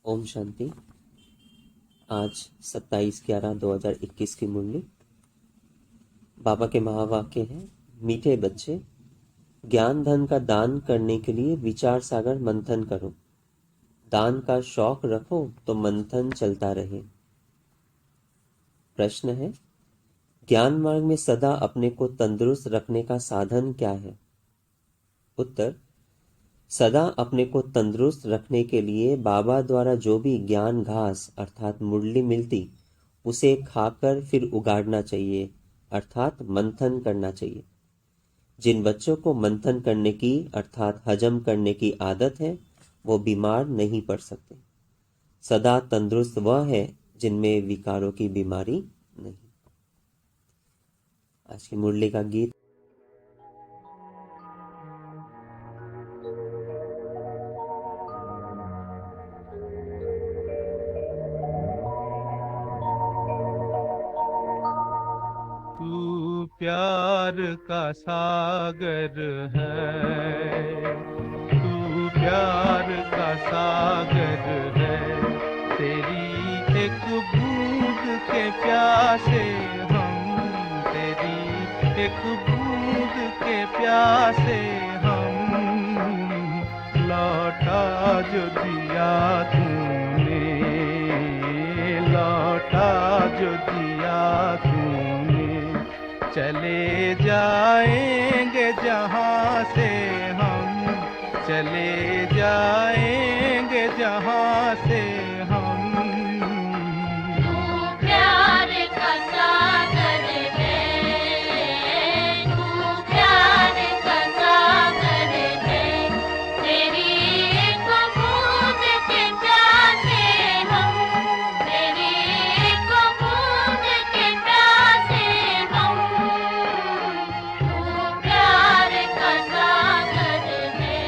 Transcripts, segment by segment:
ओम शांति। आज 27/11/2021 की मुरली। बाबा के महावाक्य हैं, मीठे बच्चे, ज्ञान धन का दान करने के लिए विचार सागर मंथन करो। दान का शौक रखो तो मंथन चलता रहे। प्रश्न है, ज्ञान मार्ग में सदा अपने को तंदुरुस्त रखने का साधन क्या है? उत्तर, सदा अपने को तंदुरुस्त रखने के लिए बाबा द्वारा जो भी ज्ञान घास अर्थात मुरली मिलती उसे खाकर फिर उगाड़ना चाहिए अर्थात मंथन करना चाहिए। जिन बच्चों को मंथन करने की अर्थात हजम करने की आदत है वो बीमार नहीं पड़ सकते। सदा तंदुरुस्त वह है जिनमें विकारों की बीमारी नहीं। आज की मुरली का गीत। तू प्यार का सागर है, तू प्यार का सागर है। तेरी एक बूंद के प्यासे हम, तेरी एक बूंद के प्यासे हम। लौटा जो दिया तूने, लौटा जो दिया तूने। चले जाएंगे जहाँ से हम, चले जाएंगे जहाँ से हम। तू प्यार का सागर है, तू प्यार का सागर है। तेरी एक बूंद के प्यासे हम, तेरी एक बूंद के प्यासे हम। तू प्यार का सागर है।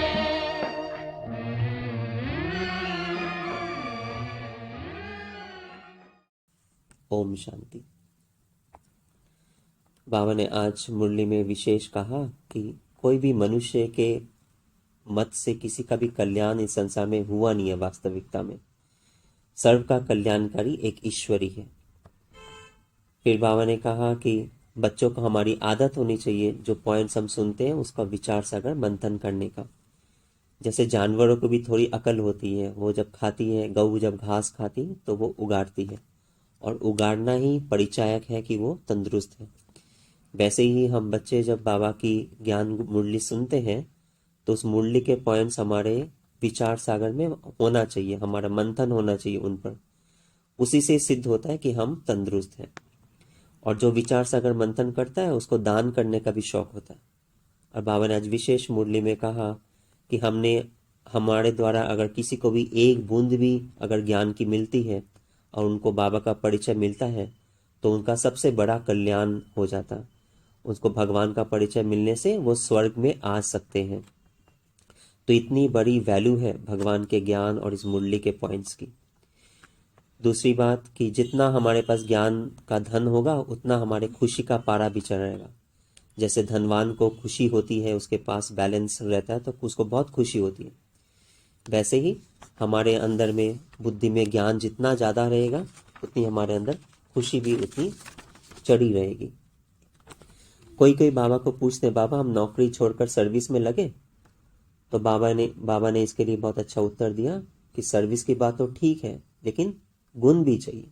ओम शांति। बाबा ने आज मुरली में विशेष कहा कि कोई भी मनुष्य के मत से किसी का भी कल्याण इस संसार में हुआ नहीं है। वास्तविकता में सर्व का कल्याणकारी एक ईश्वरी है। फिर बाबा ने कहा कि बच्चों को हमारी आदत होनी चाहिए, जो पॉइंट्स हम सुनते हैं उसका विचार सागर मंथन करने का। जैसे जानवरों को भी थोड़ी अकल होती है, वो जब खाती है, गऊ जब घास खाती तो वो उगाड़ती है और उगाड़ना ही परिचायक है कि वो तंदुरुस्त है। वैसे ही हम बच्चे जब बाबा की ज्ञान मुरली सुनते हैं तो उस मुरली के पॉइंट्स हमारे विचार सागर में होना चाहिए, हमारा मंथन होना चाहिए उन पर। उसी से सिद्ध होता है कि हम तंदुरुस्त हैं। और जो विचार सागर मंथन करता है उसको दान करने का भी शौक होता है। और बाबा ने आज विशेष मुरली में कहा कि हमारे द्वारा अगर किसी को भी एक बूंद भी अगर ज्ञान की मिलती है और उनको बाबा का परिचय मिलता है तो उनका सबसे बड़ा कल्याण हो जाता। उसको भगवान का परिचय मिलने से वो स्वर्ग में आ सकते हैं। तो इतनी बड़ी वैल्यू है भगवान के ज्ञान और इस मुरली के पॉइंट्स की। दूसरी बात कि जितना हमारे पास ज्ञान का धन होगा उतना हमारे खुशी का पारा भी चढ़ेगा। जैसे धनवान को खुशी होती है, उसके पास बैलेंस रहता है तो उसको बहुत खुशी होती है। वैसे ही हमारे अंदर में बुद्धि में ज्ञान जितना ज़्यादा रहेगा उतनी हमारे अंदर खुशी भी उतनी चढ़ी रहेगी। कोई कोई बाबा को पूछते, बाबा हम नौकरी छोड़कर सर्विस में लगे? तो बाबा ने इसके लिए बहुत अच्छा उत्तर दिया कि सर्विस की बात तो ठीक है, लेकिन गुण भी चाहिए।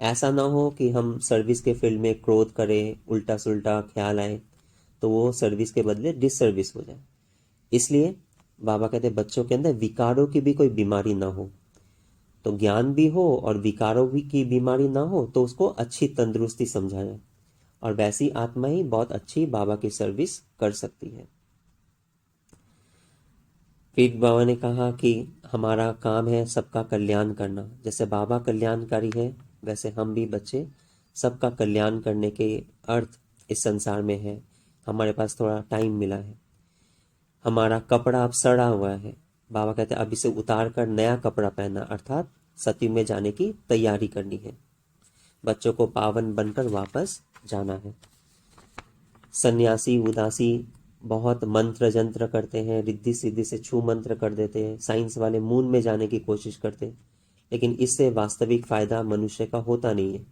ऐसा ना हो कि हम सर्विस के फील्ड में क्रोध करें, उल्टा सुल्टा ख्याल आए तो वो सर्विस के बदले डिसर्विस हो जाए। इसलिए बाबा कहते बच्चों के अंदर विकारों की भी कोई बीमारी ना हो। तो ज्ञान भी हो और विकारों की बीमारी ना हो तो उसको अच्छी तंदुरुस्ती समझा जाए, और वैसी आत्मा ही बहुत अच्छी बाबा की सर्विस कर सकती है। फिर बाबा ने कहा कि हमारा काम है सबका कल्याण करना। जैसे बाबा कल्याणकारी है वैसे हम भी बच्चे सबका कल्याण करने के अर्थ इस संसार में है। हमारे पास थोड़ा टाइम मिला है। हमारा कपड़ा अब सड़ा हुआ है, बाबा कहते अब इसे उतार कर नया कपड़ा पहनना अर्थात सतयुग में जाने की तैयारी करनी है। बच्चों को पावन बनकर वापस जाना है। सन्यासी उदासी बहुत मंत्र जंत्र करते हैं, रिद्धि सिद्धि से छू मंत्र कर देते हैं, साइंस वाले मून में जाने की कोशिश करते हैं, लेकिन इससे वास्तविक फायदा मनुष्य का होता नहीं है।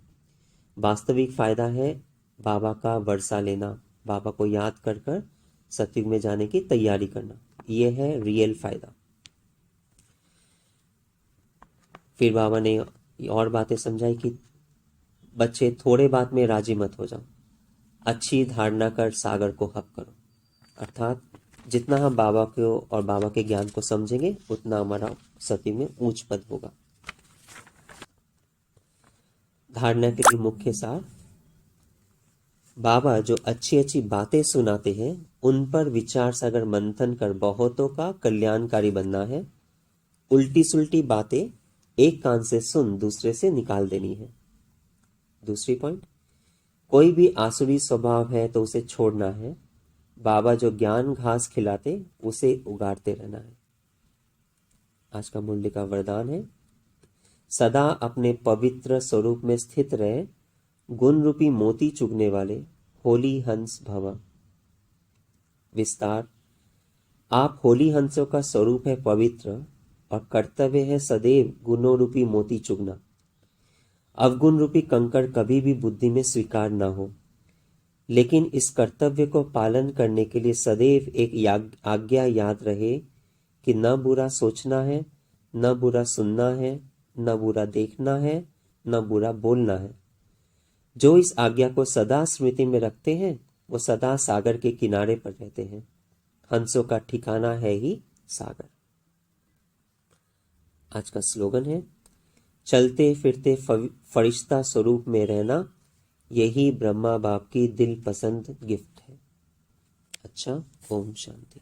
वास्तविक फायदा है बाबा का वर्षा लेना, बाबा को याद कर कर सतयुग में जाने की तैयारी करना, ये है रियल फायदा। फिर बाबा ने और बातें समझाई कि बच्चे थोड़े बात में राजी मत हो जाओ, अच्छी धारणा कर सागर को हक करो। अर्थात जितना हम बाबा को और बाबा के ज्ञान को समझेंगे उतना हमारा सतयुग में ऊंच पद होगा। धारणा के लिए मुख्य सार, बाबा जो अच्छी अच्छी बातें सुनाते हैं उन पर विचार सागर मंथन कर बहुतों का कल्याणकारी बनना है। उल्टी सुल्टी बातें एक कान से सुन दूसरे से निकाल देनी है। दूसरी पॉइंट, कोई भी आसुरी स्वभाव है तो उसे छोड़ना है। बाबा जो ज्ञान घास खिलाते उसे उगाड़ते रहना है। आज का मुरली का वरदान है, सदा अपने पवित्र स्वरूप में स्थित रहे, गुण रूपी मोती चुगने वाले होली हंस भव। विस्तार, आप होली हंसों का स्वरूप है पवित्र और कर्तव्य है सदैव गुणों रूपी मोती चुगना। अवगुण रूपी कंकड़ कभी भी बुद्धि में स्वीकार न हो, लेकिन इस कर्तव्य को पालन करने के लिए सदैव एक आज्ञा याद रहे कि न बुरा सोचना है, न बुरा सुनना है, न बुरा देखना है, न बुरा बोलना है। जो इस आज्ञा को सदा स्मृति में रखते हैं वो सदा सागर के किनारे पर रहते हैं। हंसों का ठिकाना है ही सागर। आज का स्लोगन है, चलते फिरते फरिश्ता स्वरूप में रहना, यही ब्रह्मा बाप की दिल पसंद गिफ्ट है। अच्छा, ओम शांति।